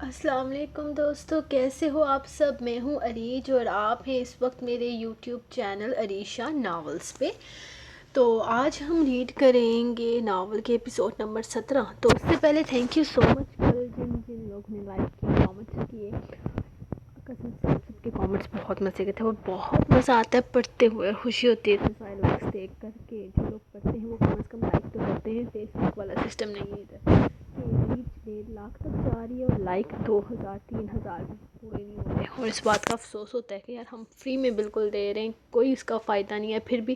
السلام علیکم دوستو، کیسے ہو آپ سب؟ میں ہوں عریج اور آپ ہیں اس وقت میرے یوٹیوب چینل عریشہ ناولز پہ۔ تو آج ہم ریڈ کریں گے ناول کے ایپیسوڈ نمبر 17۔ تو اس سے پہلے تھینک یو سو مچ کل جن جن لوگوں نے لائک کیے، کامنٹس کیے، قسم سے سب کے کامنٹس بہت مزے کے تھے اور بہت مزہ آتا ہے پڑھتے ہوئے، خوشی ہوتی ہے اتنے سارے لائکس دیکھ کر کے جو لوگ پڑھتے ہیں وہ کم از کم لائک تو کرتے ہیں۔ فیس بک والا سسٹم نہیں ہے ادھر کہ ریچ 1.5 لاکھ تک جا رہی ہے اور لائک 2000 3000 بھی پورے نہیں ہو رہے، اور اس بات کا افسوس ہوتا ہے کہ یار ہم فری میں بالکل دے رہے ہیں، کوئی اس کا فائدہ نہیں ہے، پھر بھی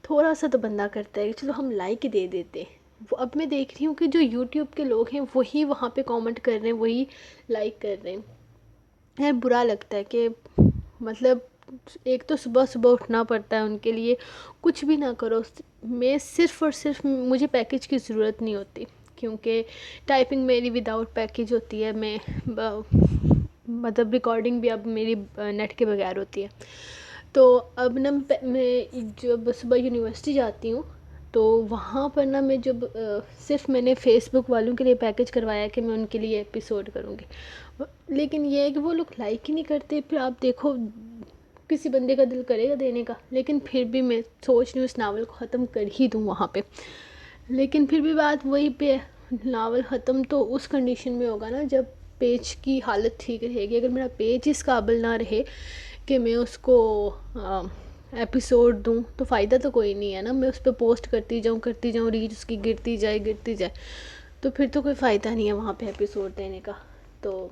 تھوڑا سا تو بندہ کرتا ہے کہ چلو ہم لائک دے دیتے ہیں۔ وہ اب میں دیکھ رہی ہوں کہ جو یوٹیوب کے لوگ ہیں وہی وہاں پہ کامنٹ کر رہے ہیں، وہی لائک کر رہے ہیں۔ یار برا لگتا ہے کہ مطلب ایک تو صبح صبح اٹھنا پڑتا ہے ان کے لیے، کچھ بھی نہ کرو، میں صرف اور صرف مجھے پیکیج کی ضرورت نہیں ہوتی کیونکہ ٹائپنگ میری وداؤٹ پیکیج ہوتی ہے، میں مطلب ریکارڈنگ بھی اب میری نیٹ کے بغیر ہوتی ہے۔ تو اب نا میں جب صبح یونیورسٹی جاتی ہوں تو وہاں پر نا میں جب صرف میں نے فیس بک والوں کے لیے پیکیج کروایا کہ میں ان کے لیے ایپیسوڈ کروں گی، لیکن یہ ہے کہ وہ لوگ لائک ہی نہیں کرتے۔ پھر آپ دیکھو کسی بندے کا دل کرے گا دینے کا، لیکن پھر بھی میں سوچ رہی ہوں اس ناول کو ختم کر ہی دوں وہاں پہ، لیکن پھر بھی بات وہی پہ ہے، ناول ختم تو اس کنڈیشن میں ہوگا نا جب پیج کی حالت ٹھیک رہے گی۔ اگر میرا پیج اس قابل نہ رہے کہ میں اس کو ایپیسوڈ دوں تو فائدہ تو کوئی نہیں ہے نا، میں اس پہ پوسٹ کرتی جاؤں ریچ اس کی گرتی جائے تو پھر تو کوئی فائدہ نہیں ہے وہاں پہ ایپیسوڈ دینے کا۔ تو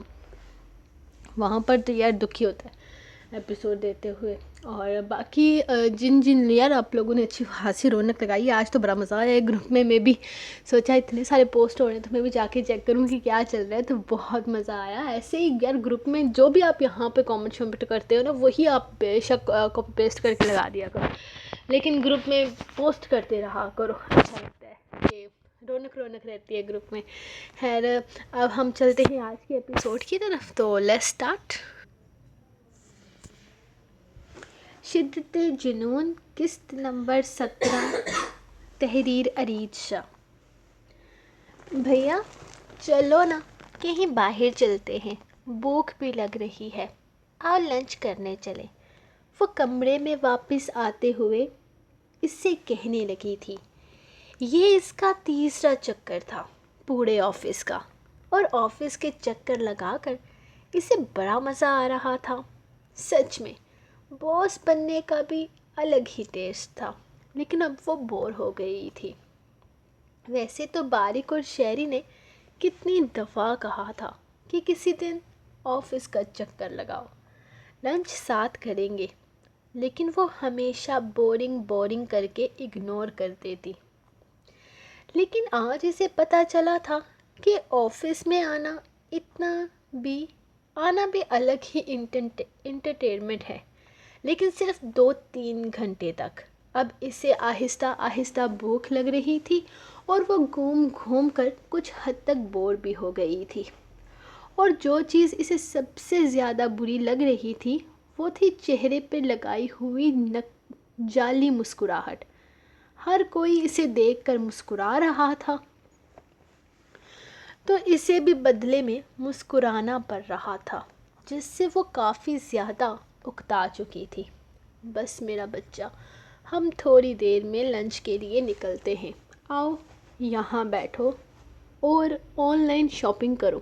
وہاں پر تو یار دکھی ہوتا ہے ایپیسوڈ دیتے ہوئے۔ اور باقی جن یار آپ لوگوں نے اچھی خاصی رونق لگائی ہے، آج تو بڑا مزہ آیا ہے گروپ میں بھی سوچا اتنے سارے پوسٹ ہو رہے ہیں تو میں بھی جا کے چیک کروں کہ کیا چل رہا ہے، تو بہت مزہ آیا۔ ایسے ہی یار گروپ میں جو بھی آپ یہاں پہ کامنٹ کرتے ہو نا وہی آپ بے شک کاپی پیسٹ کر کے لگا دیا کرو، لیکن گروپ میں پوسٹ کرتے رہا کرو، اچھا لگتا ہے کہ رونق رہتی ہے گروپ میں۔ خیر اب ہم چلتے ہیں آج کے ایپیسوڈ کی طرف، تو لیٹس سٹارٹ۔ شدت جنون، قسط نمبر 17، تحریر عریج شاہ۔ بھیا چلو نا کہیں باہر چلتے ہیں، بھوک بھی لگ رہی ہے، آؤ لنچ کرنے چلیں، وہ کمرے میں واپس آتے ہوئے اس سے کہنے لگی تھی۔ یہ اس کا تیسرا چکر تھا پورے آفس کا، اور آفس کے چکر لگا کر اسے بڑا مزہ آ رہا تھا۔ سچ میں باس بننے کا بھی الگ ہی ٹیسٹ تھا، لیکن اب وہ بور ہو گئی تھی۔ ویسے تو باریک اور شہری نے کتنی دفعہ کہا تھا کہ کسی دن آفس کا چکر لگاؤ، لنچ ساتھ کریں گے، لیکن وہ ہمیشہ بورنگ کر کے اگنور کر دیتی۔ لیکن آج اسے پتہ چلا تھا کہ آفس میں آنا بھی الگ ہی انٹرٹینمنٹ ہے، لیکن صرف 2-3 گھنٹے تک۔ اب اسے آہستہ آہستہ بھوک لگ رہی تھی اور وہ گھوم کر کچھ حد تک بور بھی ہو گئی تھی، اور جو چیز اسے سب سے زیادہ بری لگ رہی تھی وہ تھی چہرے پہ لگائی ہوئی جعلی مسکراہٹ۔ ہر کوئی اسے دیکھ کر مسکرا رہا تھا تو اسے بھی بدلے میں مسکرانا پڑ رہا تھا، جس سے وہ کافی زیادہ اکتا چکی تھی۔ بس میرا بچہ، ہم تھوڑی دیر میں لنچ کے لیے نکلتے ہیں، آؤ یہاں بیٹھو اور آن لائن شاپنگ کرو۔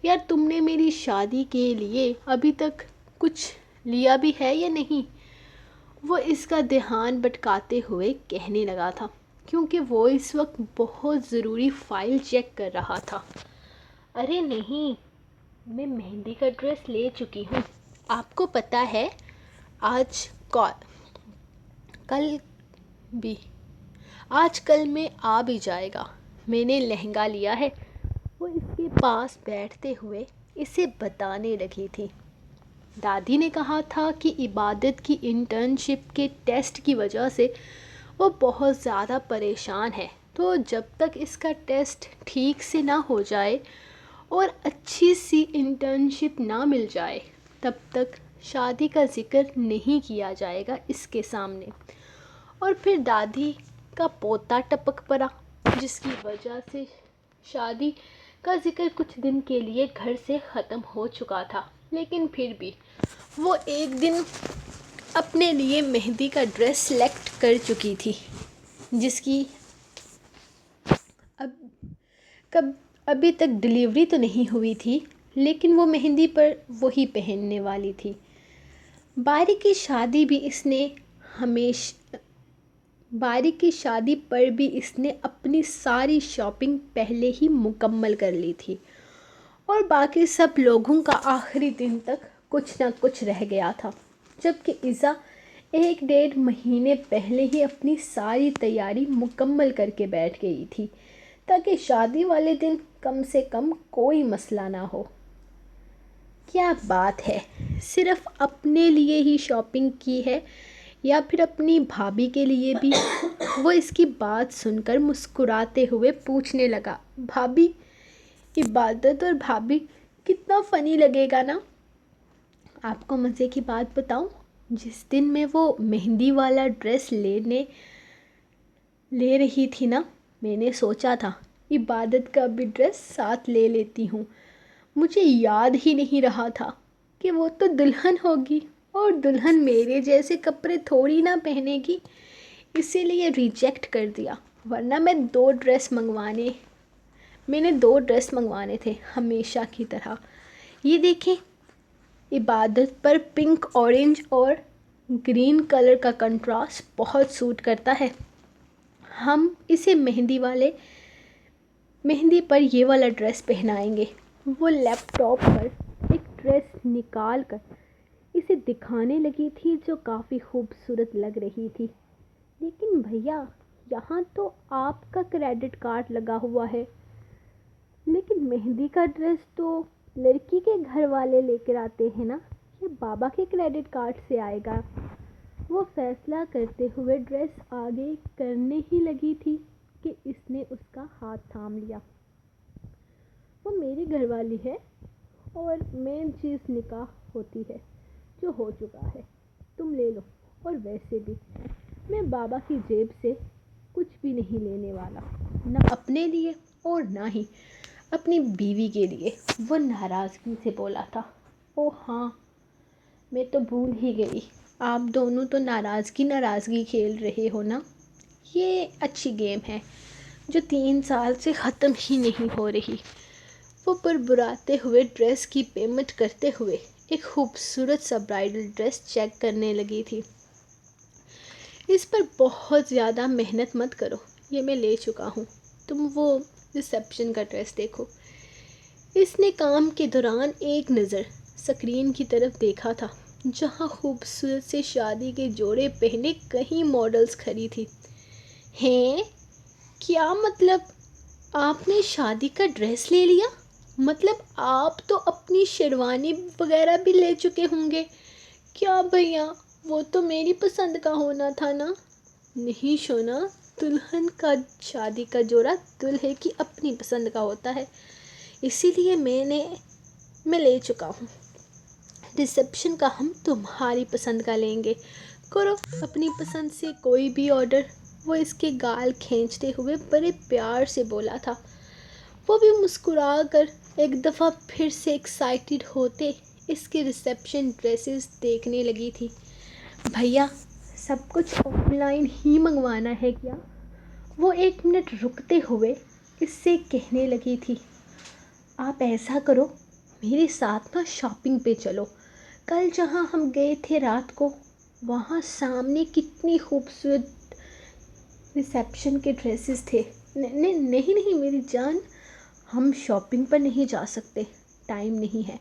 یار تم نے میری شادی کے لیے ابھی تک کچھ لیا بھی ہے یا نہیں؟ وہ اس کا دھیان بھٹکاتے ہوئے کہنے لگا تھا، کیونکہ وہ اس وقت بہت ضروری فائل چیک کر رہا تھا۔ ارے نہیں، میں مہندی کا ڈریس لے چکی ہوں، آپ کو پتہ ہے آج کل میں آ بھی جائے گا، میں نے لہنگا لیا ہے۔ وہ اس کے پاس بیٹھتے ہوئے اسے بتانے لگی تھی۔ دادی نے کہا تھا کہ عبادت کی انٹرنشپ کے ٹیسٹ کی وجہ سے وہ بہت زیادہ پریشان ہے، تو جب تک اس کا ٹیسٹ ٹھیک سے نہ ہو جائے اور اچھی سی انٹرنشپ نہ مل جائے تب تک شادی کا ذکر نہیں کیا جائے گا اس کے سامنے۔ اور پھر دادی کا پوتا ٹپک پڑا، جس کی وجہ سے شادی کا ذکر کچھ دن کے لیے گھر سے ختم ہو چکا تھا، لیکن پھر بھی وہ ایک دن اپنے لیے مہندی کا ڈریس سلیکٹ کر چکی تھی، جس کی ابھی تک ڈیلیوری تو نہیں ہوئی تھی، لیکن وہ مہندی پر وہی پہننے والی تھی۔ باری کی شادی پر بھی اس نے اپنی ساری شاپنگ پہلے ہی مکمل کر لی تھی، اور باقی سب لوگوں کا آخری دن تک کچھ نہ کچھ رہ گیا تھا، جبکہ ایزا 1-1.5 مہینے پہلے ہی اپنی ساری تیاری مکمل کر کے بیٹھ گئی تھی، تاکہ شادی والے دن کم سے کم کوئی مسئلہ نہ ہو۔ کیا بات ہے، صرف اپنے لیے ہی شاپنگ کی ہے یا پھر اپنی بھابھی کے لیے بھی؟ وہ اس کی بات سن کر مسکراتے ہوئے پوچھنے لگا، بھابھی؟ عبادت اور بھابھی کتنا فنی لگے گا نا۔ آپ کو مزے کی بات بتاؤں، جس دن میں وہ مہندی والا ڈریس لے رہی تھی نا، میں نے سوچا تھا عبادت کا بھی ڈریس ساتھ لے لیتی ہوں۔ مجھے یاد ہی نہیں رہا تھا کہ وہ تو دلہن ہوگی، اور دلہن میرے جیسے کپڑے تھوڑی نہ پہنے گی، اسی لیے ریجیکٹ کر دیا، ورنہ میں نے 2 ڈریس منگوانے تھے ہمیشہ کی طرح۔ یہ دیکھیں، عبادت پر پنک، اورنج اور گرین کلر کا کنٹراسٹ بہت سوٹ کرتا ہے۔ ہم اسے مہندی پر یہ والا ڈریس پہنائیں گے۔ وہ لیپ ٹاپ پر ایک ڈریس نکال کر اسے دکھانے لگی تھی، جو کافی خوبصورت لگ رہی تھی۔ لیکن بھیا، یہاں تو آپ کا کریڈٹ کارڈ لگا ہوا ہے۔ لیکن مہندی کا ڈریس تو لڑکی کے گھر والے لے کر آتے ہیں نا، یہ بابا کے کریڈٹ کارڈ سے آئے گا۔ وہ فیصلہ کرتے ہوئے ڈریس آگے کرنے ہی لگی تھی کہ اس نے اس کا ہاتھ تھام لیا۔ وہ میری گھر والی ہے، اور مین چیز نکاح ہوتی ہے، جو ہو چکا ہے، تم لے لو۔ اور ویسے بھی میں بابا کی جیب سے کچھ بھی نہیں لینے والا، نہ اپنے لیے اور نہ ہی اپنی بیوی کے لیے، وہ ناراضگی سے بولا تھا۔ اوہ ہاں، میں تو بھول ہی گئی، آپ دونوں تو ناراضگی کھیل رہے ہو نا۔ یہ اچھی گیم ہے جو 3 سال سے ختم ہی نہیں ہو رہی۔ وہ بربراتے ہوئے ڈریس کی پیمنٹ کرتے ہوئے ایک خوبصورت سا برائڈل ڈریس چیک کرنے لگی تھی۔ اس پر بہت زیادہ محنت مت کرو، یہ میں لے چکا ہوں، تم وہ ریسیپشن کا ڈریس دیکھو۔ اس نے کام کے دوران ایک نظر اسکرین کی طرف دیکھا تھا، جہاں خوبصورت سے شادی کے جوڑے پہنے کئی ماڈلز کھڑی تھی۔ ہیں؟ کیا مطلب؟ آپ نے شادی کا ڈریس لے لیا؟ مطلب آپ تو اپنی شیروانی وغیرہ بھی لے چکے ہوں گے۔ کیا بھیا، وہ تو میری پسند کا ہونا تھا نا۔ نہیں شونا، دلہن کا شادی کا جوڑا دلہے کی اپنی پسند کا ہوتا ہے، اسی لیے میں لے چکا ہوں۔ ریسیپشن کا ہم تمہاری پسند کا لیں گے، کرو اپنی پسند سے کوئی بھی آرڈر۔ وہ اس کے گال کھینچتے ہوئے بڑے پیار سے بولا تھا۔ وہ بھی مسکرا کر ایک دفعہ پھر سے ایکسائٹڈ ہوتے اس کے ریسیپشن ڈریسز دیکھنے لگی تھی۔ بھیا، سب کچھ آن لائن ہی منگوانا ہے کیا؟ وہ 1 منٹ رکتے ہوئے اس سے کہنے لگی تھی۔ آپ ایسا کرو، میرے ساتھ نا شاپنگ پہ چلو۔ کل جہاں ہم گئے تھے رات کو، وہاں سامنے کتنی خوبصورت ریسیپشن کے ڈریسز تھے۔ نہیں میری جان، ہم شاپنگ پر نہیں جا سکتے، ٹائم نہیں ہے،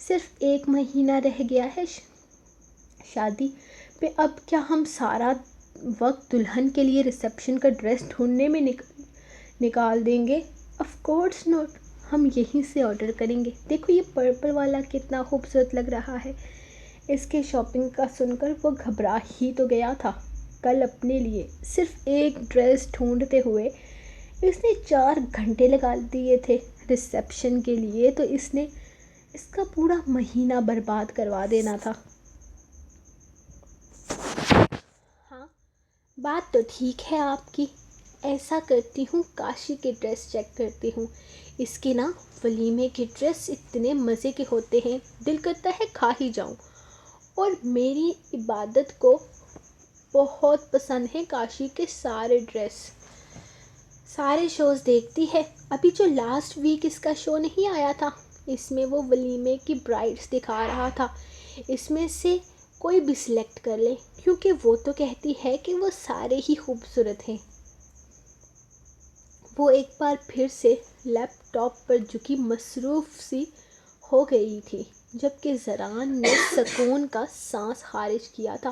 صرف 1 مہینہ رہ گیا ہے شادی پہ۔ اب کیا ہم سارا وقت دلہن کے لیے ریسیپشن کا ڈریس ڈھونڈنے میں نکال دیں گے؟ آف کورس ناٹ، ہم یہیں سے آرڈر کریں گے۔ دیکھو یہ پرپل والا کتنا خوبصورت لگ رہا ہے۔ اس کے شاپنگ کا سن کر وہ گھبرا ہی تو گیا تھا۔ کل اپنے لیے صرف ایک ڈریس ڈھونڈتے ہوئے اس نے 4 گھنٹے لگا دیے تھے، ریسیپشن کے لیے تو اس کا پورا مہینہ برباد کروا دینا تھا۔ ہاں، بات تو ٹھیک ہے آپ کی، ایسا کرتی ہوں کاشی کی ڈریس چیک کرتی ہوں، اس کے نا ولیمے کے ڈریس اتنے مزے کے ہوتے ہیں، دل کرتا ہے کھا ہی جاؤں۔ اور میری عبادت کو بہت پسند ہے کاشی کے سارے ڈریس، سارے شوز دیکھتی ہے۔ ابھی جو لاسٹ ویک اس کا شو نہیں آیا تھا، اس میں وہ ولیمے کی برائڈس دکھا رہا تھا، اس میں سے کوئی بھی سلیکٹ کر لے، کیونکہ وہ تو کہتی ہے کہ وہ سارے ہی خوبصورت ہیں۔ وہ ایک بار پھر سے لیپ ٹاپ پر جھکی مصروف سی ہو گئی تھی، جبکہ زران نے سکون کا سانس خارج کیا تھا۔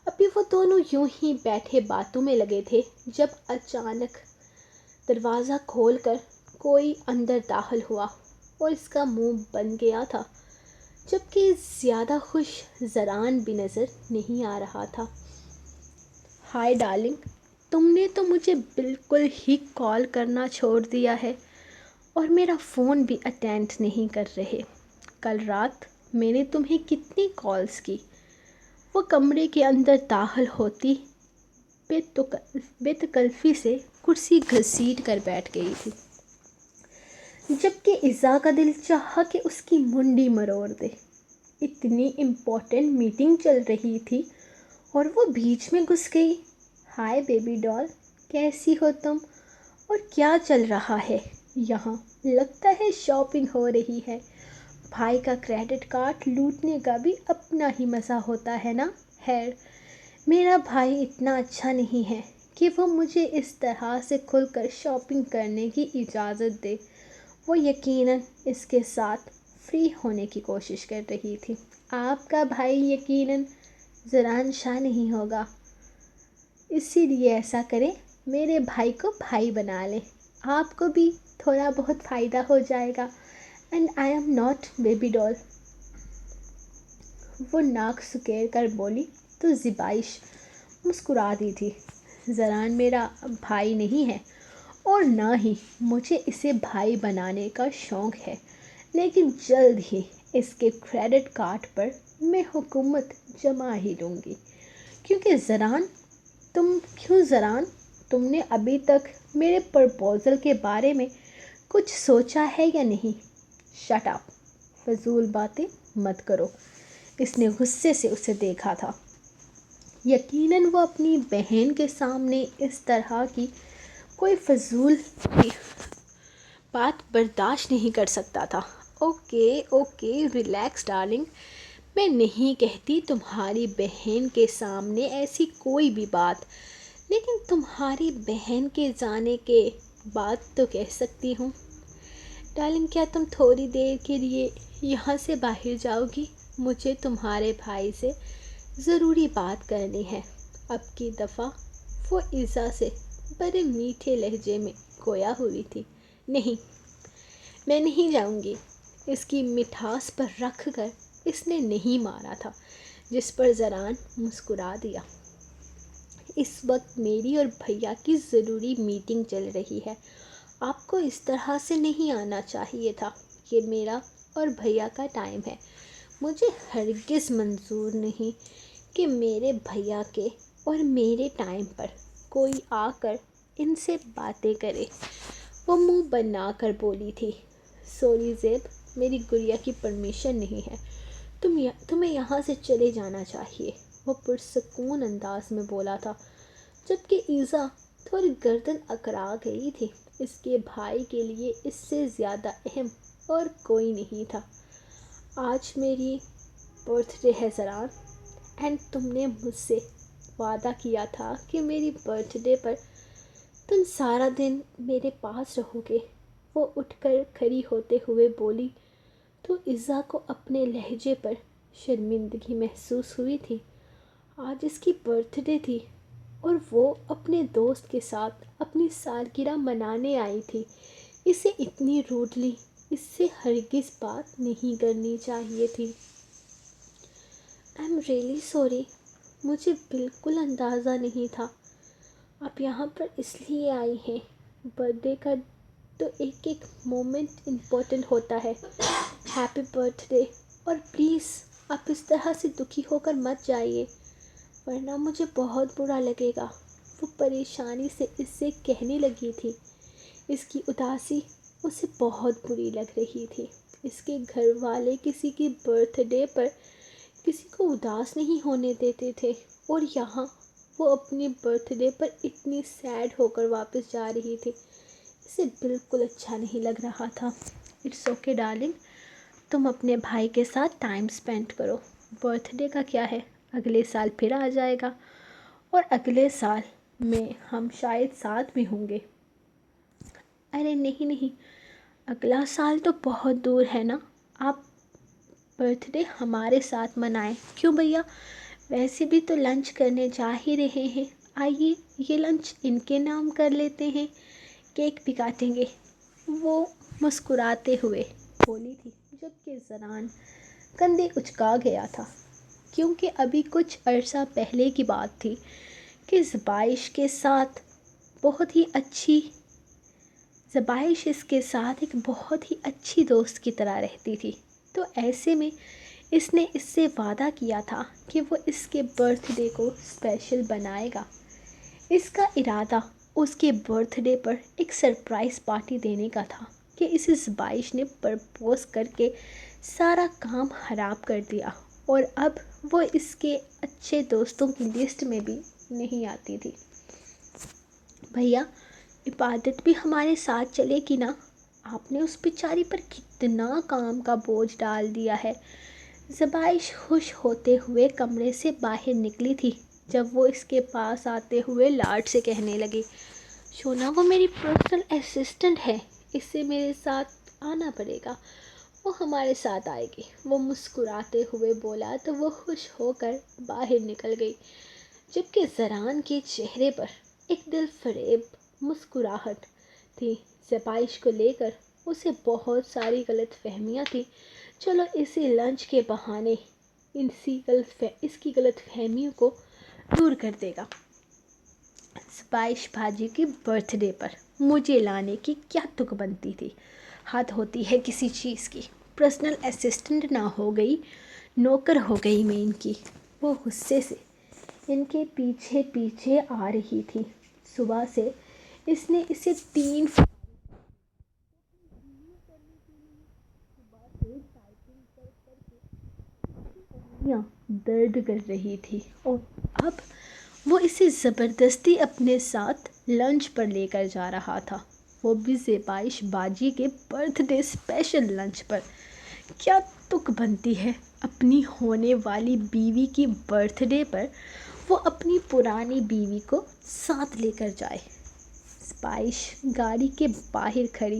ابھی وہ دونوں یوں ہی بیٹھے باتوں میں لگے تھے جب اچانک دروازہ کھول کر کوئی اندر داخل ہوا اور اس کا منہ بن گیا تھا، جبکہ زیادہ خوش زران بھی نظر نہیں آ رہا تھا۔ ہائے ڈارلنگ، تم نے تو مجھے بالکل ہی کال کرنا چھوڑ دیا ہے اور میرا فون بھی اٹینڈ نہیں کر رہے۔ کل رات میں نے تمہیں کتنی کالز کی۔ وہ کمرے کے اندر داخل ہوتی بے تکلفی سے کرسی گھسیٹ کر بیٹھ گئی تھی، جبکہ ایزا کا دل چاہا کہ اس کی منڈی مروڑ دے۔ اتنی امپورٹنٹ میٹنگ چل رہی تھی اور وہ بیچ میں گھس گئی۔ ہائے بیبی ڈال، کیسی ہو تم اور کیا چل رہا ہے یہاں؟ لگتا ہے شاپنگ ہو رہی ہے۔ بھائی کا کریڈٹ کارڈ لوٹنے کا بھی اپنا ہی مزہ ہوتا ہے نا۔ خیر، میرا بھائی اتنا اچھا نہیں ہے کہ وہ مجھے اس طرح سے کھل کر شاپنگ کرنے کی اجازت دے۔ وہ یقیناً اس کے ساتھ فری ہونے کی کوشش کر رہی تھی۔ آپ کا بھائی یقیناً زران شاہ نہیں ہوگا، اسی لیے ایسا کریں میرے بھائی کو بھائی بنا لیں، آپ کو بھی تھوڑا بہت فائدہ ہو جائے گا۔ And I'm not baby doll, وہ ناک سکیڑ کر بولی تو زیبائش مسکرا دی تھی۔ زران میرا بھائی نہیں ہے اور نہ ہی مجھے اسے بھائی بنانے کا شوق ہے، لیکن جلد ہی اس کے کریڈٹ کارڈ پر میں حکومت جما ہی لوں گی۔ زران، تم نے ابھی تک میرے پرپوزل کے بارے میں کچھ سوچا ہے یا نہیں؟ شٹ اپ، فضول باتیں مت کرو۔ اس نے غصے سے اسے دیکھا تھا۔ یقیناً وہ اپنی بہن کے سامنے اس طرح کی کوئی فضول بات برداشت نہیں کر سکتا تھا۔ اوکے ریلیکس ڈارلنگ، میں نہیں کہتی تمہاری بہن کے سامنے ایسی کوئی بھی بات، لیکن تمہاری بہن کے جانے کے بعد تو کہہ سکتی ہوں۔ ڈارلنگ، کیا تم تھوڑی دیر کے لیے یہاں سے باہر جاؤ گی؟ مجھے تمہارے بھائی سے ضروری بات کرنی ہے۔ اب کی دفعہ وہ ایزا سے بڑے میٹھے لہجے میں گویا ہوئی تھی۔ نہیں، میں نہیں جاؤں گی۔ اس کی مٹھاس پر رکھ کر اس نے نہیں مارا تھا، جس پر زران مسکرا دیا۔ اس وقت میری اور بھیا کی ضروری میٹنگ چل رہی ہے، آپ کو اس طرح سے نہیں آنا چاہیے تھا۔ یہ میرا اور بھیا کا ٹائم ہے، مجھے ہرگز منظور نہیں کہ میرے بھیا کے اور میرے ٹائم پر کوئی آ کر ان سے باتیں کرے۔ وہ منہ بنا کر بولی تھی، سوری زیب، میری گڑیا کی پرمیشن نہیں ہے، تمہیں یہاں سے چلے جانا چاہیے۔ وہ پرسکون انداز میں بولا تھا، جبکہ ایزا تھوڑی گردن اکڑا گئی تھی۔ اس کے بھائی کے لیے اس سے زیادہ اہم اور کوئی نہیں تھا۔ آج میری برتھ ڈے ہے زران، اینڈ تم نے مجھ سے وعدہ کیا تھا کہ میری برتھ ڈے پر تم سارا دن میرے پاس رہو گے۔ وہ اٹھ کر کھڑی ہوتے ہوئے بولی تو ایزا کو اپنے لہجے پر شرمندگی محسوس ہوئی تھی۔ آج اس کی برتھ ڈے تھی اور وہ اپنے دوست کے ساتھ اپنی سالگرہ منانے آئی تھی۔ اسے اتنی روڈلی اس سے ہرگز بات نہیں کرنی چاہیے تھی۔ آئی ایم ریئلی سوری، مجھے بالکل اندازہ نہیں تھا آپ یہاں پر اس لیے آئی ہیں۔ برتھ ڈے کا تو ایک مومنٹ امپورٹنٹ ہوتا ہے۔ ہیپی برتھ ڈے، اور پلیز آپ اس طرح سے دکھی ہو کر مت جائیے، ورنہ مجھے بہت برا لگے گا۔ وہ پریشانی سے اس سے کہنے لگی تھی۔ اس کی اداسی اسے بہت بری لگ رہی تھی۔ اس کے گھر والے کسی کی برتھ ڈے پر کسی کو اداس نہیں ہونے دیتے تھے، اور یہاں وہ اپنی برتھ ڈے پر اتنی سیڈ ہو کر واپس جا رہی تھی۔ اسے بالکل اچھا نہیں لگ رہا تھا۔ اٹس اوکے ڈارلنگ، تم اپنے بھائی کے ساتھ ٹائم سپینڈ کرو۔ برتھ ڈے کا کیا ہے، اگلے سال پھر آ جائے گا، اور اگلے سال میں ہم شاید ساتھ بھی ہوں گے۔ ارے نہیں، اگلا سال تو بہت دور ہے نا، آپ برتھ ڈے ہمارے ساتھ منائیں۔ کیوں بھیا، ویسے بھی تو لنچ کرنے جا ہی رہے ہیں، آئیے یہ لنچ ان کے نام کر لیتے ہیں، کیک بھی کاٹیں گے، وہ مسکراتے ہوئے بولی تھی، جبکہ زران کندھے اچکا گیا تھا، کیونکہ ابھی کچھ عرصہ پہلے کی بات تھی کہ زبائش اس کے ساتھ ایک بہت ہی اچھی دوست کی طرح رہتی تھی۔ تو ایسے میں اس نے اس سے وعدہ کیا تھا کہ وہ اس کے برتھ ڈے کو اسپیشل بنائے گا۔ اس کا ارادہ اس کے برتھ ڈے پر ایک سرپرائز پارٹی دینے کا تھا کہ اسے زبائش نے پرپوز کر کے سارا کام خراب کر دیا، اور اب وہ اس کے اچھے دوستوں کی لسٹ میں بھی نہیں آتی تھی۔ بھیا، عبادت بھی ہمارے ساتھ چلے گی نا؟ آپ نے اس بیچاری پر کتنا کام کا بوجھ ڈال دیا ہے۔ زبائش خوش ہوتے ہوئے کمرے سے باہر نکلی تھی جب وہ اس کے پاس آتے ہوئے لاڈ سے کہنے لگی، شونا وہ میری پرسنل اسسٹنٹ ہے، اس سے میرے ساتھ آنا پڑے گا، وہ ہمارے ساتھ آئے گی۔ وہ مسکراتے ہوئے بولا تو وہ خوش ہو کر باہر نکل گئی، جبکہ زران کے چہرے پر ایک دل فریب مسکراہٹ تھی۔ زبائش کو لے کر اسے بہت ساری غلط فہمیاں تھیں۔ چلو اسی لنچ کے بہانے اس کی غلط فہمیوں کو دور کر دے گا۔ زبائش باجی کی برتھ ڈے پر مجھے لانے کی کیا تک بنتی تھی؟ حد ہوتی ہے کسی چیز کی، پرسنل اسسٹنٹ نہ ہو گئی، نوکر ہو گئی میں ان کی۔ وہ غصے سے ان کے پیچھے پیچھے آ رہی تھی۔ صبح سے اس نے اسے 3 انگلیاں درد کر رہی تھی، اور اب وہ اسے زبردستی اپنے ساتھ لنچ پر لے کر جا رہا تھا، وہ بھی زبائش باجی کے برتھ ڈے اسپیشل لنچ پر۔ کیا تک بنتی ہے اپنی ہونے والی بیوی کی برتھ ڈے پر وہ اپنی پرانی بیوی کو ساتھ لے کر جائے۔ زبائش گاڑی کے باہر کھڑی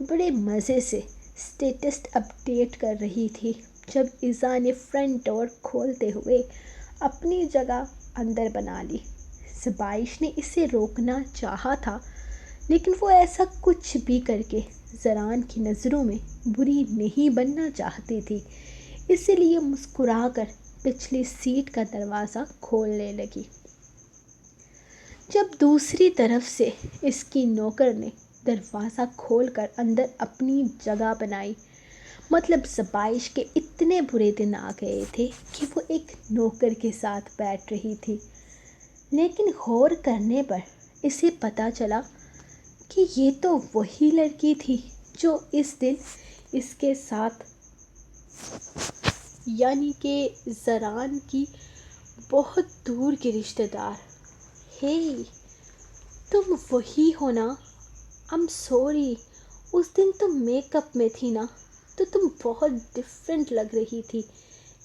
بڑے مزے سے اسٹیٹس اپڈیٹ کر رہی تھی جب ایزا نے فرنٹ ڈور کھولتے ہوئے اپنی جگہ اندر بنا لی۔ زبائش نے اسے روکنا چاہا تھا، لیکن وہ ایسا کچھ بھی کر کے زران کی نظروں میں بری نہیں بننا چاہتی تھی، اسی لیے مسکرا کر پچھلی سیٹ کا دروازہ کھولنے لگی۔ جب دوسری طرف سے اس کی نوکر نے دروازہ کھول کر اندر اپنی جگہ بنائی، مطلب زبائش کے اتنے برے دن آ گئے تھے کہ وہ ایک نوکر کے ساتھ بیٹھ رہی تھی۔ لیکن غور کرنے پر اسے پتہ چلا کہ یہ تو وہی لڑکی تھی جو اس دن اس کے ساتھ، یعنی کہ زران کی بہت دور کی رشتہ دار۔ ہے، تم وہی ہو نا؟ سوری، اس دن تم میک اپ میں تھی نا، تو تم بہت ڈفرینٹ لگ رہی تھی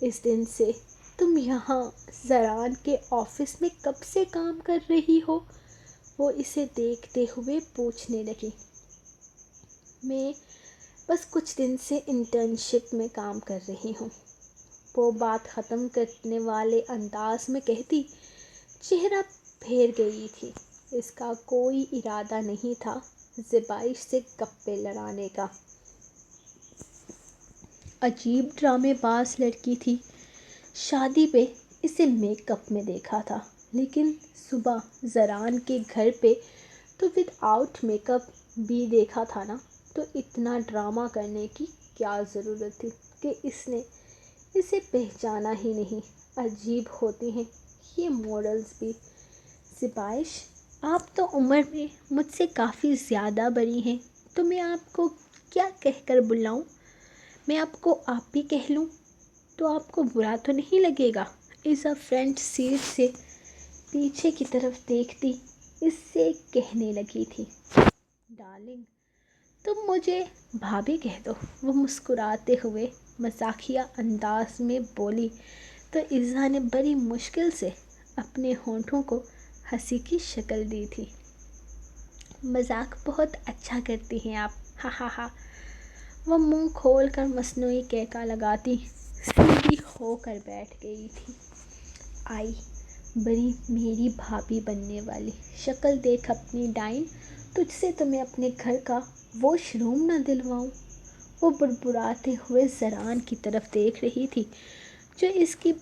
اس دن سے۔ تم یہاں زران کے آفس میں کب سے کام کر رہی ہو؟ وہ اسے دیکھتے ہوئے پوچھنے لگی۔ میں بس کچھ دن سے انٹرنشپ میں کام کر رہی ہوں، وہ بات ختم کرنے والے انداز میں کہتی چہرہ پھیر گئی تھی۔ اس کا کوئی ارادہ نہیں تھا زبائش سے گپیں لڑانے کا۔ عجیب ڈرامے باز لڑکی تھی۔ شادی پہ اسے میک اپ میں دیکھا تھا، لیکن صبح زران کے گھر پہ تو ود آؤٹ میک اپ بھی دیکھا تھا نا، تو اتنا ڈرامہ کرنے کی کیا ضرورت تھی کہ اس نے اسے پہچانا ہی نہیں۔ عجیب ہوتی ہیں یہ ماڈلز بھی۔ زبائش آپ تو عمر میں مجھ سے کافی زیادہ بڑی ہیں، تو میں آپ کو کیا کہہ کر بلاؤں؟ میں آپ کو آپ بھی کہہ لوں تو آپ کو برا تو نہیں لگے گا؟ ایزا فرنٹ سیٹ سے پیچھے کی طرف دیکھتی اس سے کہنے لگی تھی، ڈارلنگ تم مجھے بھابھی کہہ دو۔ وہ مسکراتے ہوئے مزاحیہ انداز میں بولی تو ایزا نے بڑی مشکل سے اپنے ہونٹوں کو ہنسی کی شکل دی تھی۔ مذاق بہت اچھا کرتی ہیں آپ، ہا ہا ہا۔ وہ منہ کھول کر مصنوعی کہکا لگاتی سیدھی ہو کر بیٹھ گئی تھی۔ آئی بڑی میری بھابھی بننے والی، شکل دیکھ اپنی ڈائن، تجھ سے تو میں اپنے گھر کا واش روم نہ دلواؤں۔ وہ بڑبڑاتے ہوئے زران کی طرف دیکھ رہی تھی، جو اس کی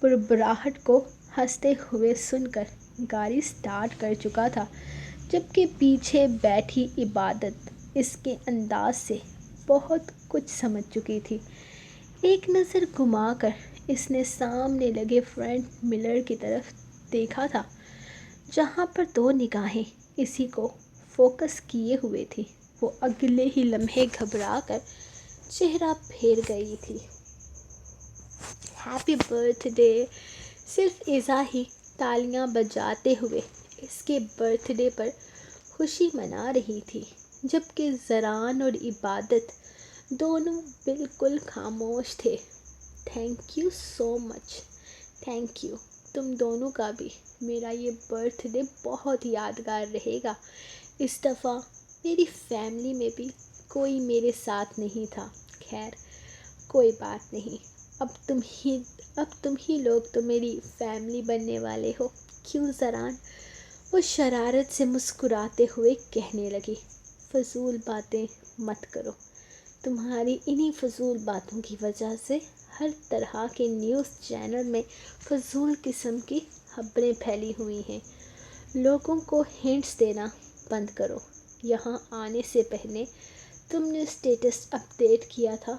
بڑبڑاہٹ کو ہنستے ہوئے سن کر گاڑی سٹارٹ کر چکا تھا، جبکہ پیچھے بیٹھی عبادت اس کے انداز سے بہت کچھ سمجھ چکی تھی۔ ایک نظر گھما کر اس نے سامنے لگے فرنٹ مرر کی طرف دیکھا تھا، جہاں پر دو نگاہیں اسی کو فوکس کیے ہوئے تھی۔ وہ اگلے ہی لمحے گھبرا کر چہرہ پھیر گئی تھی۔ Happy birth day! صرف ایزا ہی تالیاں بجاتے ہوئے اس کے برتھ ڈے پر خوشی منا رہی تھی، جبکہ زران اور عبادت دونوں بالکل خاموش تھے۔ Thank you so much, thank you. تم دونوں کا بھی میرا یہ برتھ ڈے بہت یادگار رہے گا۔ اس دفعہ میری فیملی میں بھی کوئی میرے ساتھ نہیں تھا۔ خیر کوئی بات نہیں، اب تم ہی لوگ تو میری فیملی بننے والے ہو، کیوں زران؟ وہ شرارت سے مسکراتے ہوئے کہنے لگی، فضول باتیں مت کرو۔ تمہاری انہی فضول باتوں کی وجہ سے ہر طرح کے نیوز چینل میں فضول قسم کی خبریں پھیلی ہوئی ہیں۔ لوگوں کو ہنٹس دینا بند کرو۔ یہاں آنے سے پہلے تم نے اسٹیٹس اپ ڈیٹ کیا تھا؟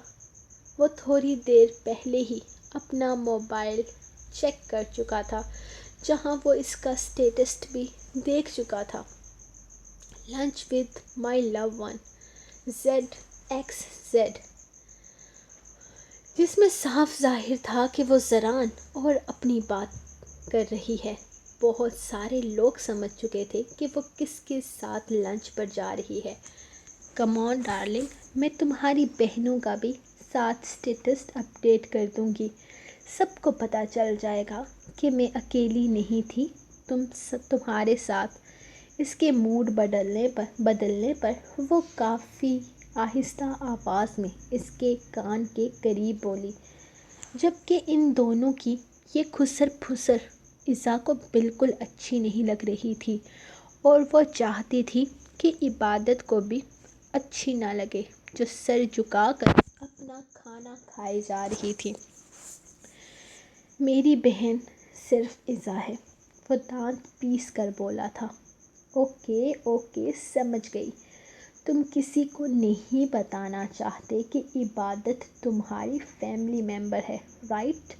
وہ تھوڑی دیر پہلے ہی اپنا موبائل چیک کر چکا تھا، جہاں وہ اس کا اسٹیٹس بھی دیکھ چکا تھا۔ Lunch with my love one ZXZ، جس میں صاف ظاہر تھا کہ وہ زران اور اپنی بات کر رہی ہے۔ بہت سارے لوگ سمجھ چکے تھے کہ وہ کس کے ساتھ لنچ پر جا رہی ہے۔ کم آن ڈارلنگ، میں تمہاری بہنوں کا بھی ساتھ اسٹیٹس اپ ڈیٹ کر دوں گی۔ سب کو پتہ چل جائے گا کہ میں اکیلی نہیں تھی، تمہارے ساتھ۔ اس کے موڈ بدلنے پر وہ کافی آہستہ آواز میں اس کے کان کے قریب بولی، جبکہ ان دونوں کی یہ خسر پھسر ایزا کو بالکل اچھی نہیں لگ رہی تھی، اور وہ چاہتی تھی کہ عبادت کو بھی اچھی نہ لگے، جو سر جھکا کر اپنا کھانا کھائے جا رہی تھی۔ میری بہن صرف ایزا ہے، وہ دانت پیس کر بولا تھا۔ اوکے سمجھ گئی۔ تم کسی کو نہیں بتانا چاہتے کہ عبادت تمہاری فیملی ممبر ہے، رائٹ؟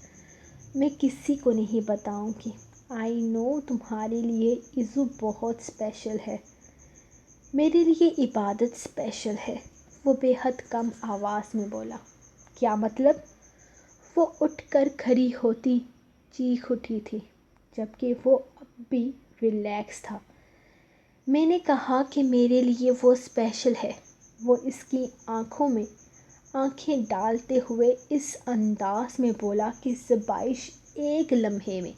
میں کسی کو نہیں بتاؤں گی۔ آئی نو تمہارے لیے ایزو بہت اسپیشل ہے۔ میرے لیے عبادت اسپیشل ہے، وہ بے حد کم آواز میں بولا۔ کیا مطلب؟ وہ اٹھ کر کھڑی ہوتی چیخ اٹھی تھی، جبکہ وہ اب بھی ریلیکس تھا۔ میں نے کہا کہ میرے لیے وہ اسپیشل ہے، وہ اس کی آنکھوں میں آنکھیں ڈالتے ہوئے اس انداز میں بولا کہ زبائش ایک لمحے میں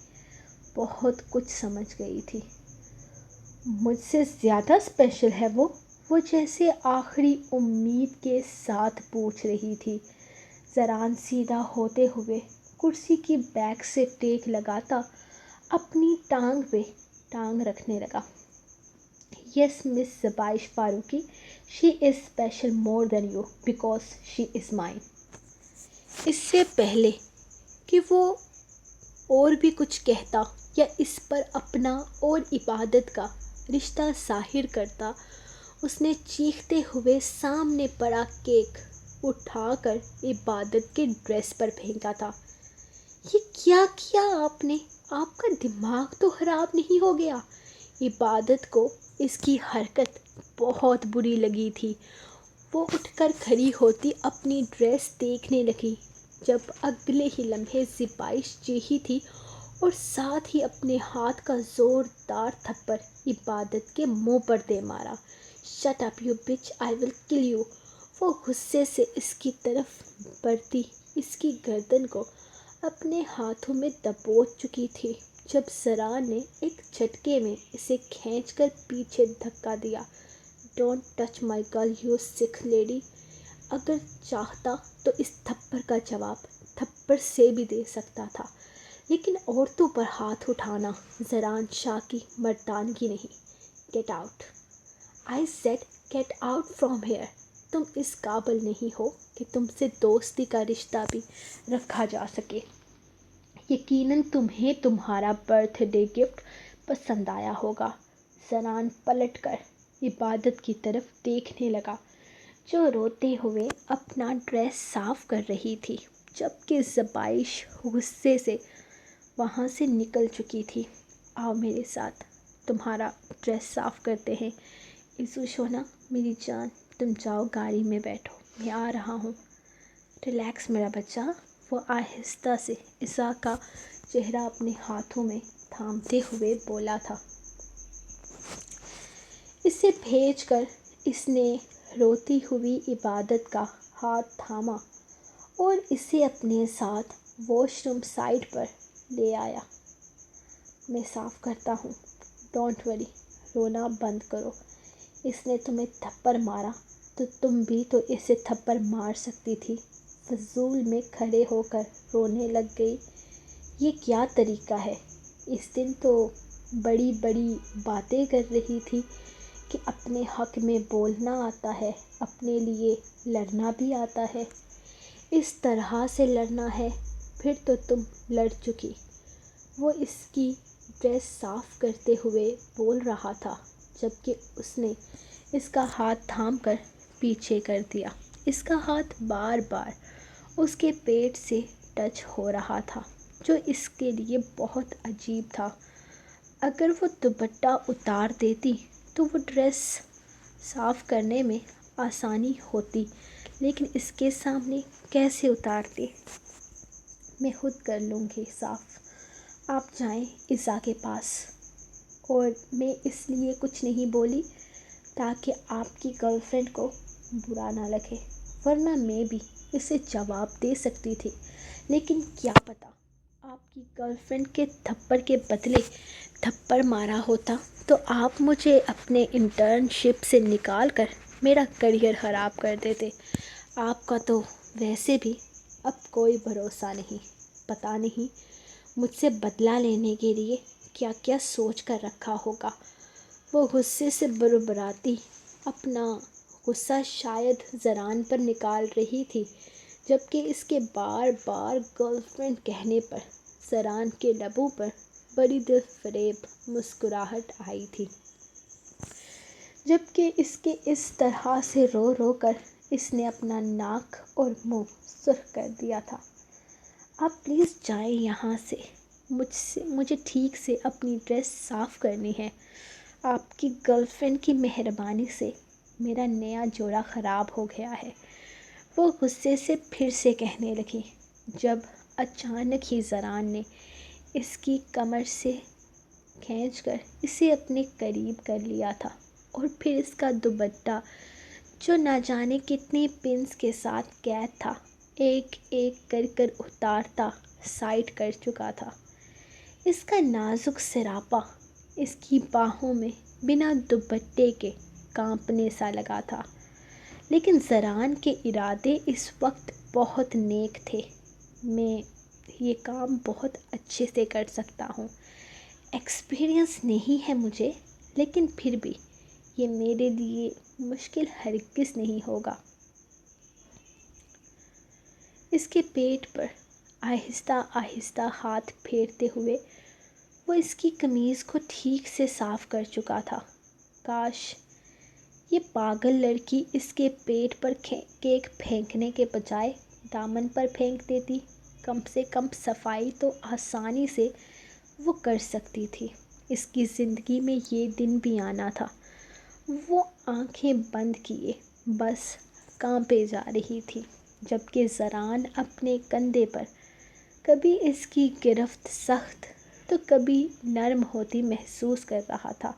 بہت کچھ سمجھ گئی تھی۔ مجھ سے زیادہ اسپیشل ہے وہ جیسے آخری امید کے ساتھ پوچھ رہی تھی۔ زران سیدھا ہوتے ہوئے کرسی کی بیک سے ٹیک لگاتا اپنی ٹانگ پہ ٹانگ رکھنے لگا۔ Yes miss Zebaish Farooqui, she is special more than you because she is mine. اس سے پہلے کہ وہ اور بھی کچھ کہتا یا اس پر اپنا اور عبادت کا رشتہ ظاہر کرتا، اس نے چیختے ہوئے سامنے پڑا کیک اٹھا کر عبادت کے ڈریس پر پھینکا تھا۔ یہ کیا کیا آپ نے؟ آپ کا دماغ تو خراب نہیں ہو گیا؟ عبادت کو اس کی حرکت بہت بری لگی تھی۔ وہ اٹھ کر کھڑی ہوتی اپنی ڈریس دیکھنے لگی، جب اگلے ہی لمحے زیبائش چیخی تھی اور ساتھ ہی اپنے ہاتھ کا زوردار تھپڑ عبادت کے منہ پر دے مارا۔ "شٹ اپ یو بچ، آئی ول کل یو"۔ وہ غصے سے اس کی طرف بڑھتی اس کی گردن کو اپنے ہاتھوں میں دبوچ چکی تھی، جب زران نے ایک جھٹکے میں اسے کھینچ کر پیچھے دھکا دیا۔ "Don't touch my girl you سک لیڈی"۔ اگر چاہتا تو اس تھپڑ کا جواب تھپڑ سے بھی دے سکتا تھا، لیکن عورتوں پر ہاتھ اٹھانا زران شاہ کی مردانگی نہیں۔ "Get out, I said get out from here". تم اس قابل نہیں ہو کہ تم سے دوستی کا رشتہ بھی رکھا جا سکے۔ یقیناً تمہیں تمہارا برتھ ڈے گفٹ پسند آیا ہوگا۔ زران پلٹ کر عبادت کی طرف دیکھنے لگا، جو روتے ہوئے اپنا ڈریس صاف کر رہی تھی، جبکہ زیبائش غصے سے وہاں سے نکل چکی تھی۔ "آؤ میرے ساتھ، تمہارا ڈریس صاف کرتے ہیں"۔ "ایزو شونا، میری جان، تم جاؤ گاڑی میں بیٹھو، میں آ رہا ہوں"۔ "ریلیکس میرا بچہ"۔ وہ آہستہ سے ایزا کا چہرہ اپنے ہاتھوں میں تھامتے ہوئے بولا تھا۔ اسے بھیج کر اس نے روتی ہوئی عبادت کا ہاتھ تھاما اور اسے اپنے ساتھ واش روم سائڈ پر لے آیا۔ "میں صاف کرتا ہوں، ڈونٹ وری"۔ "رونا بند کرو، اس نے تمہیں تھپڑ مارا تو تم بھی تو اسے تھپڑ مار سکتی تھی"۔ فضول میں کھڑے ہو کر رونے لگ گئی۔ یہ کیا طریقہ ہے؟ اس دن تو بڑی بڑی باتیں کر رہی تھی کہ اپنے حق میں بولنا آتا ہے، اپنے لیے لڑنا بھی آتا ہے۔ اس طرح سے لڑنا ہے، پھر تو تم لڑ چکی۔ وہ اس کی ڈریس صاف کرتے ہوئے بول رہا تھا، جبکہ اس نے اس کا ہاتھ تھام کر پیچھے کر دیا۔ اس کا ہاتھ بار بار اس کے پیٹ سے ٹچ ہو رہا تھا، جو اس کے لیے بہت عجیب تھا۔ اگر وہ دوپٹہ اتار دیتی تو وہ ڈریس صاف کرنے میں آسانی ہوتی، لیکن اس کے سامنے کیسے اتارتی؟ "میں خود کر لوں گی صاف، آپ جائیں ایزا کے پاس"۔ اور میں اس لیے کچھ نہیں بولی تاکہ آپ کی گرل فرینڈ کو برا نہ لگے، ورنہ میں بھی اسے جواب دے سکتی تھی، لیکن کیا پتا آپ کی گرل فرینڈ کے تھپڑ کے بدلے تھپڑ مارا ہوتا تو آپ مجھے اپنے انٹرن شپ سے نکال کر میرا کیریئر خراب کر دیتے۔ آپ کا تو ویسے بھی اب کوئی بھروسہ نہیں، پتہ نہیں مجھ سے بدلہ لینے کے لیے کیا کیا سوچ کر رکھا ہوگا۔ وہ غصے سے بڑبڑاتی اپنا غصہ شاید زران پر نکال رہی تھی، جبکہ اس کے بار بار گرل فرینڈ کہنے پر زران کے لبوں پر بڑی دل فریب مسکراہٹ آئی تھی، جبکہ اس کے اس طرح سے رو رو کر اس نے اپنا ناک اور منہ سرخ کر دیا تھا۔ "آپ پلیز جائیں یہاں سے، مجھے ٹھیک سے اپنی ڈریس صاف کرنی ہے۔ آپ کی گرل فرینڈ کی مہربانی سے میرا نیا جوڑا خراب ہو گیا ہے"۔ وہ غصے سے پھر سے کہنے لگی، جب اچانک ہی زران نے اس کی کمر سے کھینچ کر اسے اپنے قریب کر لیا تھا اور پھر اس کا دوپٹہ، جو نہ جانے کتنی پنس کے ساتھ قید تھا، ایک ایک کر کر اتارتا سائڈ کر چکا تھا۔ اس کا نازک سراپا اس کی باہوں میں بنا دوپٹے کے کانپنے سا لگا تھا، لیکن زران کے ارادے اس وقت بہت نیک تھے۔ "میں یہ کام بہت اچھے سے کر سکتا ہوں، ایکسپیرئنس نہیں ہے مجھے، لیکن پھر بھی یہ میرے لیے مشکل ہرگز نہیں ہوگا"۔ اس کے پیٹ پر آہستہ آہستہ ہاتھ پھیرتے ہوئے وہ اس کی قمیض کو ٹھیک سے صاف کر چکا تھا۔ کاش یہ پاگل لڑکی اس کے پیٹ پر کیک پھینکنے کے بجائے دامن پر پھینک دیتی، کم سے کم صفائی تو آسانی سے وہ کر سکتی تھی۔ اس کی زندگی میں یہ دن بھی آنا تھا۔ وہ آنکھیں بند کیے بس کانپے جا رہی تھی، جبکہ زران اپنے کندھے پر کبھی اس کی گرفت سخت تو کبھی نرم ہوتی محسوس کر رہا تھا۔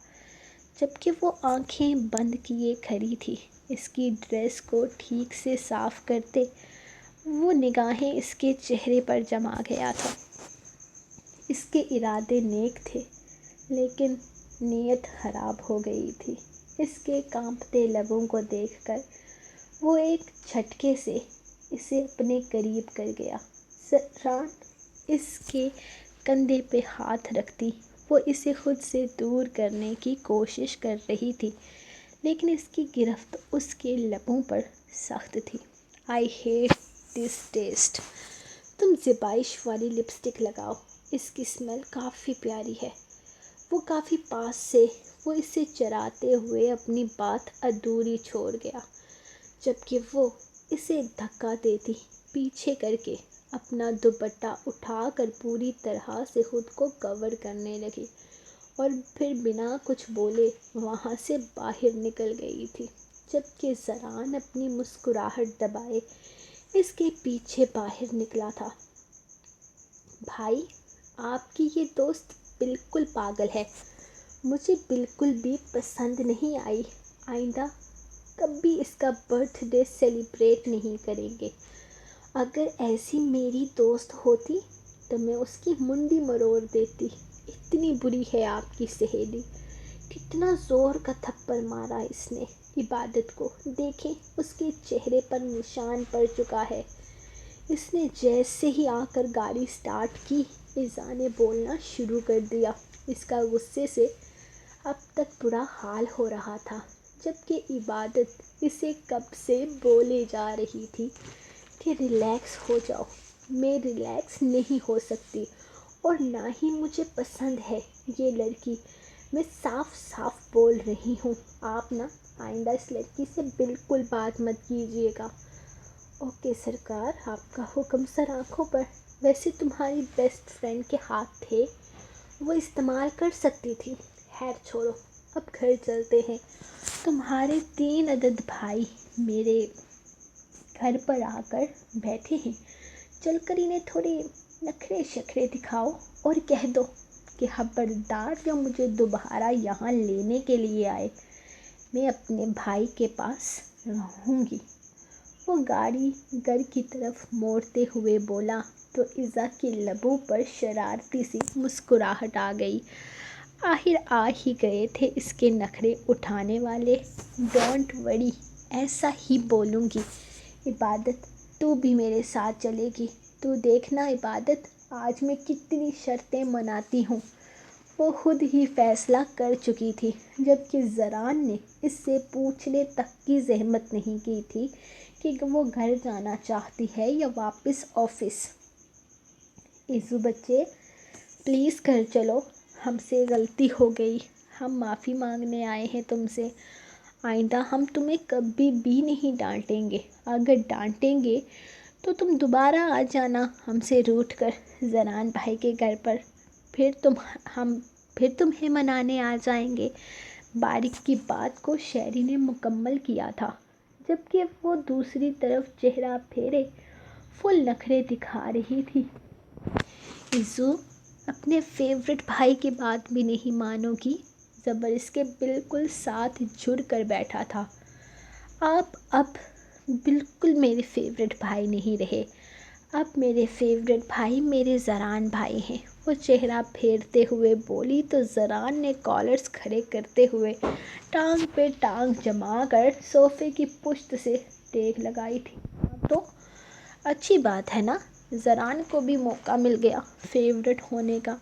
جبکہ وہ آنکھیں بند کیے کھڑی تھی، اس کی ڈریس کو ٹھیک سے صاف کرتے وہ نگاہیں اس کے چہرے پر جما گیا تھا۔ اس کے ارادے نیک تھے، لیکن نیت خراب ہو گئی تھی۔ اس کے کانپتے لبوں کو دیکھ کر وہ ایک جھٹکے سے اسے اپنے قریب کر گیا۔ زران اس کے کندھے پہ ہاتھ رکھتی وہ اسے خود سے دور کرنے کی کوشش کر رہی تھی، لیکن اس کی گرفت اس کے لبوں پر سخت تھی۔ I hate this test. تم زیبائش والی لپسٹک لگاؤ، اس کی اسمیل کافی پیاری ہے۔ وہ کافی پاس سے وہ اسے چراتے ہوئے اپنی بات ادھوری چھوڑ گیا، جبکہ وہ اسے دھکا دیتی پیچھے کر کے اپنا دوپٹہ اٹھا کر پوری طرح سے خود کو کور کرنے لگی اور پھر بنا کچھ بولے وہاں سے باہر نکل گئی تھی، جبکہ زران اپنی مسکراہٹ دبائے اس کے پیچھے باہر نکلا تھا۔ بھائی، آپ کی یہ دوست بالکل پاگل ہے، مجھے بالکل بھی پسند نہیں آئی۔ آئندہ کبھی اس کا برتھ ڈے سیلیبریٹ نہیں کریں گے۔ اگر ایسی میری دوست ہوتی تو میں اس کی منڈی مروڑ دیتی۔ اتنی بری ہے آپ کی سہیلی۔ کتنا زور کا تھپڑ مارا اس نے عبادت کو، دیکھیں اس کے چہرے پر نشان پڑ چکا ہے۔ اس نے جیسے ہی آ کر گاڑی سٹارٹ کی، ایذا نے بولنا شروع کر دیا۔ اس کا غصے سے اب تک برا حال ہو رہا تھا، جبکہ عبادت اسے کب سے بولے جا رہی تھی کہ ریلیکس ہو جاؤ۔ میں ریلیکس نہیں ہو سکتی اور نہ ہی مجھے پسند ہے یہ لڑکی۔ میں صاف صاف بول رہی ہوں، آپ نا آئندہ اس لڑکی سے بالکل بات مت کیجیے گا۔ اوکے سرکار، آپ کا حکم سر آنکھوں پر۔ ویسے تمہاری بیسٹ فرینڈ کے ہاتھ تھے، وہ استعمال کر سکتی تھی۔ خیر چھوڑو، اب گھر چلتے ہیں۔ تمہارے 3 عدد بھائی میرے گھر پر آ کر بیٹھے ہیں، چل کر انہیں تھوڑے نخرے شخرے دکھاؤ اور کہہ دو کہ خبردار جو مجھے دوبارہ یہاں لینے کے لیے آئے، میں اپنے بھائی کے پاس رہوں گی۔ وہ گاڑی گھر کی طرف موڑتے ہوئے بولا تو ایذا کے لبوں پر شرارتی سی مسکراہٹ آ گئی۔ آخر آ ہی گئے تھے اس کے نخرے اٹھانے والے۔ ڈونٹ وری، ایسا ہی بولوں گی۔ عبادت، تو بھی میرے ساتھ چلے گی؟ تو دیکھنا عبادت، آج میں کتنی شرطیں مناتی ہوں۔ وہ خود ہی فیصلہ کر چکی تھی، جبکہ زران نے اس سے پوچھنے تک کی زحمت نہیں کی تھی کہ وہ گھر جانا چاہتی ہے یا واپس آفس۔ ایذو بچے، پلیز گھر چلو، ہم سے غلطی ہو گئی، ہم معافی مانگنے آئے ہیں تم سے۔ آئندہ ہم تمہیں کبھی بھی نہیں ڈانٹیں گے، اگر ڈانٹیں گے تو تم دوبارہ آ جانا ہم سے روٹھ کر زران بھائی کے گھر پر، پھر تمہیں منانے آ جائیں گے۔ باریک کی بات کو شیری نے مکمل کیا تھا، جبکہ وہ دوسری طرف چہرہ پھیرے فل نخرے دکھا رہی تھی۔ ایذو اپنے فیورٹ بھائی کی بات بھی نہیں مانو گی؟ زبر اس کے بالکل ساتھ جڑ کر بیٹھا تھا۔ آپ اب بالکل میرے فیورٹ بھائی نہیں رہے، اب میرے فیورٹ بھائی میرے زران بھائی ہیں۔ وہ چہرہ پھیرتے ہوئے بولی تو زران نے کالرز کھڑے کرتے ہوئے ٹانگ پہ ٹانگ جما کر صوفے کی پشت سے ٹیک لگائی تھی۔ ہاں تو اچھی بات ہے نا، زران کو بھی موقع مل گیا فیورٹ ہونے کا،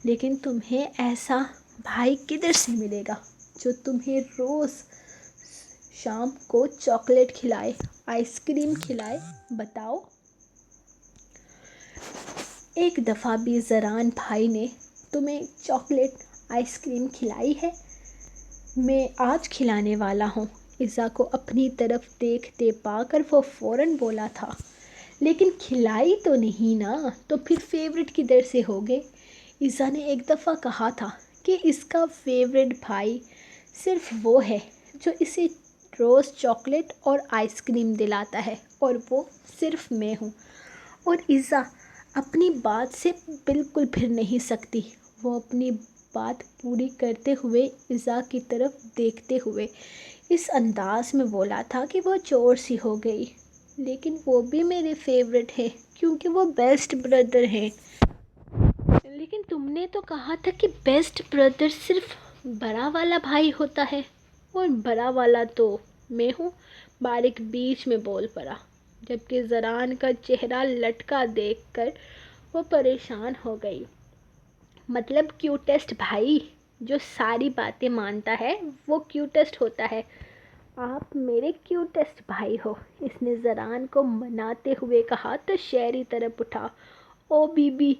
لیکن تمہیں ایسا بھائی کدھر سے ملے گا جو تمہیں روز شام کو چاکلیٹ کھلائے، آئس کریم کھلائے؟ بتاؤ۔ ایک دفعہ بھی زران بھائی نے تمہیں چاکلیٹ آئس کریم کھلائی ہے؟ میں آج کھلانے والا ہوں۔ ایذا کو اپنی طرف دیکھتے پا کر وہ فوراً بولا تھا، لیکن کھلائی تو نہیں نا، تو پھر فیورٹ کدھر سے ہوگے؟ ایذا نے ایک دفعہ کہا تھا کہ اس کا فیوریٹ بھائی صرف وہ ہے جو اسے روز چاکلیٹ اور آئس کریم دلاتا ہے، اور وہ صرف میں ہوں۔ اور ایزا اپنی بات سے بالکل پھر نہیں سکتی۔ وہ اپنی بات پوری کرتے ہوئے ایزا کی طرف دیکھتے ہوئے اس انداز میں بولا تھا کہ وہ چور سی ہو گئی، لیکن وہ بھی میرے فیوریٹ ہے کیونکہ وہ بیسٹ بردر ہیں۔ لیکن تم نے تو کہا تھا کہ بیسٹ بردر صرف بڑا والا بھائی ہوتا ہے، اور بڑا والا تو میں ہوں، بارک بیچ میں بول پڑا، جبکہ زران کا چہرہ لٹکا دیکھ کر وہ پریشان ہو گئی۔ مطلب کیوٹسٹ بھائی جو ساری باتیں مانتا ہے وہ کیوٹسٹ ہوتا ہے؟ آپ میرے کیوٹسٹ بھائی ہو، اس نے زران کو مناتے ہوئے کہا تو شہری طرف اٹھا۔ او بی بی،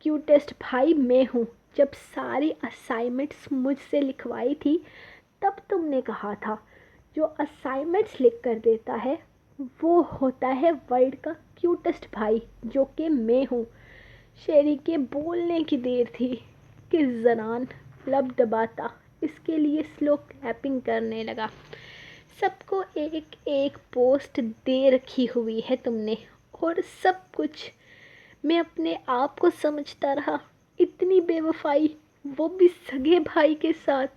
کیوٹسٹ بھائی میں ہوں۔ جب ساری اسائنمنٹس مجھ سے لکھوائی تھی تب تم نے کہا تھا جو اسائنمنٹس لکھ کر دیتا ہے وہ ہوتا ہے ورلڈ کا کیوٹسٹ بھائی، جو کہ میں ہوں۔ شیری کے بولنے کی دیر تھی کہ زران لب دباتا اس کے لیے سلو کلیپنگ کرنے لگا۔ سب کو ایک ایک پوسٹ دے رکھی ہوئی ہے تم نے، اور سب کچھ میں اپنے آپ کو سمجھتا رہا۔ اتنی بے وفائی، وہ بھی سگے بھائی کے ساتھ۔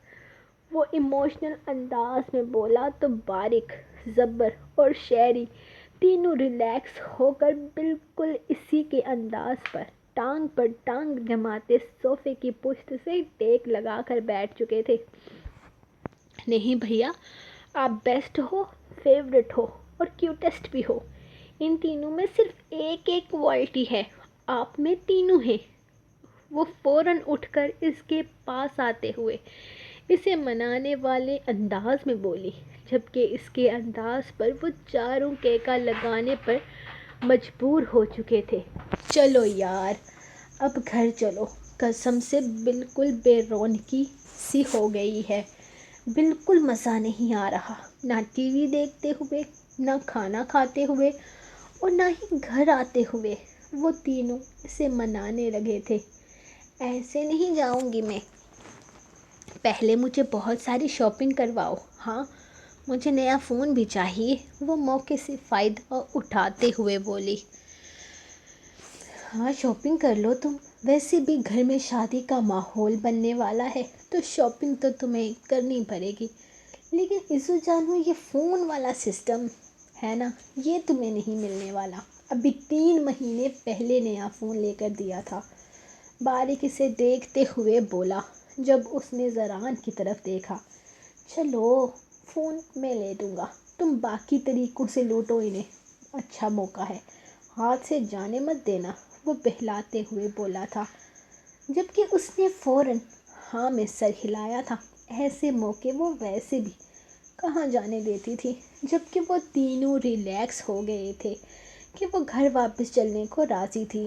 وہ ایموشنل انداز میں بولا تو بارک، زبر اور شیری تینوں ریلیکس ہو کر بالکل اسی کے انداز پر ٹانگ جماتے صوفے کی پشت سے ٹیک لگا کر بیٹھ چکے تھے۔ نہیں بھیا، آپ بیسٹ ہو، فیورٹ ہو اور کیوٹسٹ بھی ہو۔ ان تینوں میں صرف ایک ایک کوالٹی ہے، آپ میں تینوں ہیں۔ وہ فوراً اٹھ کر اس کے پاس آتے ہوئے اسے منانے والے انداز میں بولی، جبکہ اس کے انداز پر وہ چاروں کیکا لگانے پر مجبور ہو چکے تھے۔ چلو یار، اب گھر چلو، قسم سے بالکل بے رونقی سی ہو گئی ہے۔ بالکل مزہ نہیں آ رہا، نہ ٹی وی دیکھتے ہوئے، نہ کھانا کھاتے ہوئے اور نہ ہی گھر آتے ہوئے۔ وہ تینوں اسے منانے لگے تھے۔ ایسے نہیں جاؤں گی میں، پہلے مجھے بہت ساری شاپنگ کرواؤ۔ ہاں، مجھے نیا فون بھی چاہیے، وہ موقع سے فائدہ اٹھاتے ہوئے بولی۔ ہاں شاپنگ کر لو تم، ویسے بھی گھر میں شادی کا ماحول بننے والا ہے تو شاپنگ تو تمہیں کرنی پڑے گی۔ لیکن ایزو جانو، یہ فون والا سسٹم ہے نا، یہ تمہیں نہیں ملنے والا۔ ابھی 3 مہینے پہلے نیا فون لے کر دیا تھا، بارک اسے دیکھتے ہوئے بولا جب اس نے زران کی طرف دیکھا۔ چلو فون میں لے دوں گا، تم باقی طریقوں سے لوٹو انہیں، اچھا موقع ہے، ہاتھ سے جانے مت دینا، وہ بہلاتے ہوئے بولا تھا، جبکہ اس نے فوراً ہاں میں سر ہلایا تھا۔ ایسے موقع وہ ویسے بھی کہاں جانے دیتی تھی، جبکہ وہ تینوں ریلیکس ہو گئے تھے کہ وہ گھر واپس چلنے کو راضی تھی۔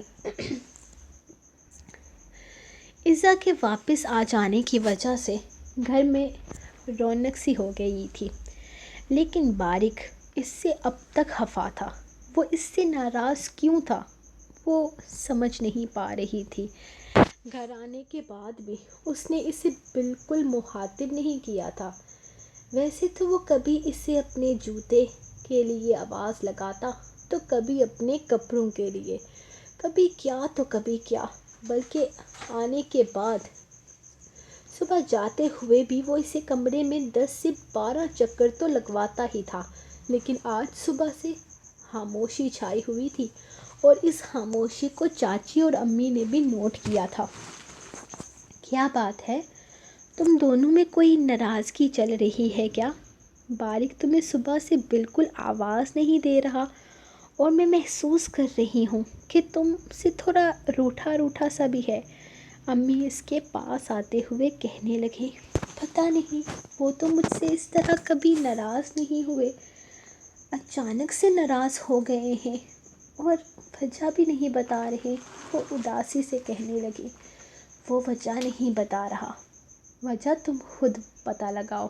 ایزا کے واپس آ جانے کی وجہ سے گھر میں رونق سی ہو گئی تھی، لیکن بارک اس سے اب تک خفا تھا۔ وہ اس سے ناراض کیوں تھا وہ سمجھ نہیں پا رہی تھی۔ گھر آنے کے بعد بھی اس نے اسے بالکل مخاطب نہیں کیا تھا۔ ویسے تو وہ کبھی اسے اپنے جوتے کے لیے آواز لگاتا تو کبھی اپنے کپڑوں کے لیے، کبھی کیا تو کبھی کیا، بلکہ آنے کے بعد صبح جاتے ہوئے بھی وہ اسے کمرے میں 10 سے 12 چکر تو لگواتا ہی تھا۔ لیکن آج صبح سے خاموشی چھائی ہوئی تھی، اور اس خاموشی کو چاچی اور امی نے بھی نوٹ کیا تھا۔ کیا بات ہے، تم دونوں میں کوئی ناراضگی چل رہی ہے کیا؟ بارک تمہیں صبح سے بالکل آواز نہیں دے رہا، اور میں محسوس کر رہی ہوں کہ تم سے تھوڑا روٹھا روٹھا سا بھی ہے۔ امی اس کے پاس آتے ہوئے کہنے لگیں، پتہ نہیں، وہ تو مجھ سے اس طرح کبھی ناراض نہیں ہوئے، اچانک سے ناراض ہو گئے ہیں اور وجہ بھی نہیں بتا رہے۔ وہ اداسی سے کہنے لگی، وہ وجہ نہیں بتا رہا، وجہ تم خود پتہ لگاؤ،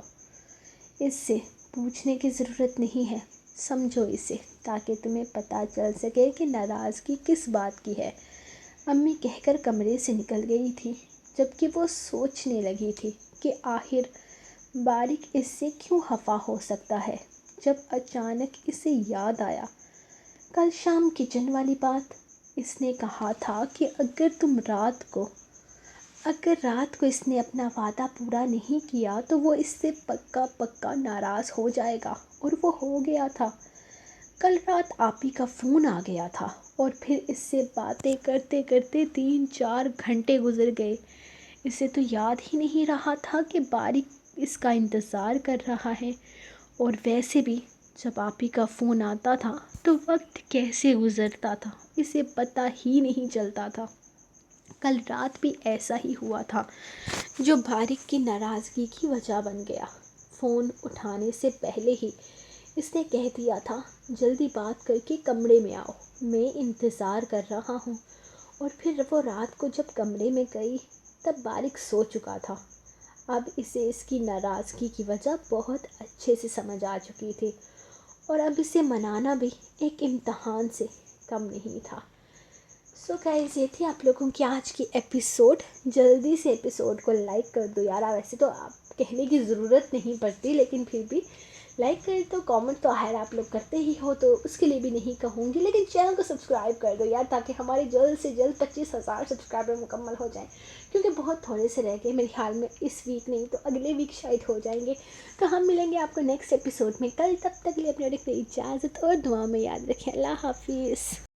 اس سے پوچھنے کی ضرورت نہیں ہے، سمجھو اسے تاکہ تمہیں پتہ چل سکے کہ ناراضگی کس بات کی ہے۔ امی کہہ کر کمرے سے نکل گئی تھی، جبکہ وہ سوچنے لگی تھی کہ آخر باریک اس سے کیوں خفا ہو سکتا ہے، جب اچانک اسے یاد آیا کل شام کچن والی بات۔ اس نے کہا تھا کہ اگر رات کو اس نے اپنا وعدہ پورا نہیں کیا تو وہ اس سے پکا ناراض ہو جائے گا، اور وہ ہو گیا تھا۔ کل رات آپی کا فون آ گیا تھا اور پھر اس سے باتیں کرتے کرتے 3-4 گھنٹے گزر گئے۔ اسے تو یاد ہی نہیں رہا تھا کہ باریک اس کا انتظار کر رہا ہے، اور ویسے بھی جب آپی کا فون آتا تھا تو وقت کیسے گزرتا تھا اسے پتہ ہی نہیں چلتا تھا۔ کل رات بھی ایسا ہی ہوا تھا، جو باریک کی ناراضگی کی وجہ بن گیا۔ فون اٹھانے سے پہلے ہی اس نے کہہ دیا تھا، جلدی بات کر کے کمرے میں آؤ، میں انتظار کر رہا ہوں۔ اور پھر وہ رات کو جب کمرے میں گئی تب باریک سو چکا تھا۔ اب اسے اس کی ناراضگی کی وجہ بہت اچھے سے سمجھ آ چکی تھی، اور اب اسے منانا بھی ایک امتحان سے کم نہیں تھا۔ سو گائز، یہ تھی آپ لوگوں کی آج کی ایپیسوڈ۔ جلدی سے ایپیسوڈ کو لائک کر دو یار، ویسے تو آپ کہنے کی ضرورت نہیں پڑتی، لیکن پھر بھی لائک کر دو۔ کامنٹ تو خیر آپ لوگ کرتے ہی ہو تو اس کے لیے بھی نہیں کہوں گی، لیکن چینل کو سبسکرائب کر دو یار، تاکہ ہماری جلد سے جلد 25,000 سبسکرائبر مکمل ہو جائیں، کیونکہ بہت تھوڑے سے رہ گئے، میرے خیال میں اس ویک نہیں تو اگلے ویک شاید ہو جائیں گے۔ تو ہم ملیں گے آپ کو نیکسٹ ایپیسوڈ میں کل، تب تک کے لیے اپنے کو اجازت اور دعا میں یاد رکھیں۔ اللہ حافظ۔